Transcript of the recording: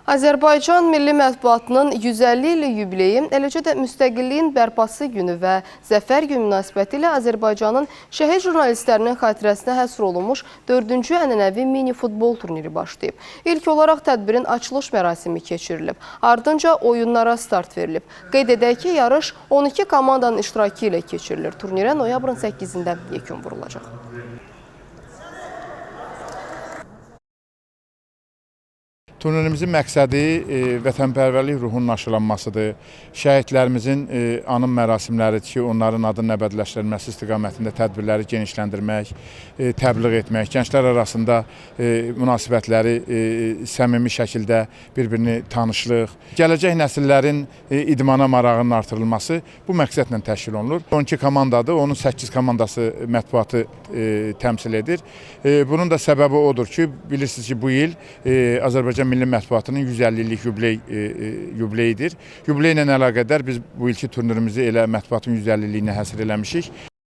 Azərbaycan Milli Mətbuatının 150 illik yubileyi, eləcə də müstəqilliyin bərpası günü və Zəfər günü münasibəti ilə Azərbaycanın şəhid jurnalistlərinin xatirəsinə həsr olunmuş 4-cü ənənəvi mini-futbol turniri başlayıb. İlk olaraq tədbirin açılış mərasimi keçirilib, ardınca oyunlara start verilib. Qeyd edək ki, yarış 12 komandanın iştirakı ilə keçirilir. Turnirə noyabrın 8-də yekun vurulacaq. Turnirimizin məqsədi vətənpərvərlik ruhunun aşılanmasıdır. Şəhidlərimizin anım mərasimləridir ki, onların adının əbədiləşdirilməsi istiqamətində tədbirləri genişləndirmək, təbliğ etmək, gənclər arasında münasibətləri səmimi şəkildə bir-birini tanışlıq, gələcək nəsillərin idmana marağının artırılması bu məqsədlə təşkil olunur. 12 komandadır, onun 8 komandası mətbuatı təmsil edir. Bunun da səbəbi odur ki, bilirsiniz ki, bu il Azərbaycan Milli Mətbuatının 150 illik yubileyidir. Yubileylə əlaqədar biz bu ilki turnirimizi elə mətbuatın 150 illiyinə həsr eləmişik.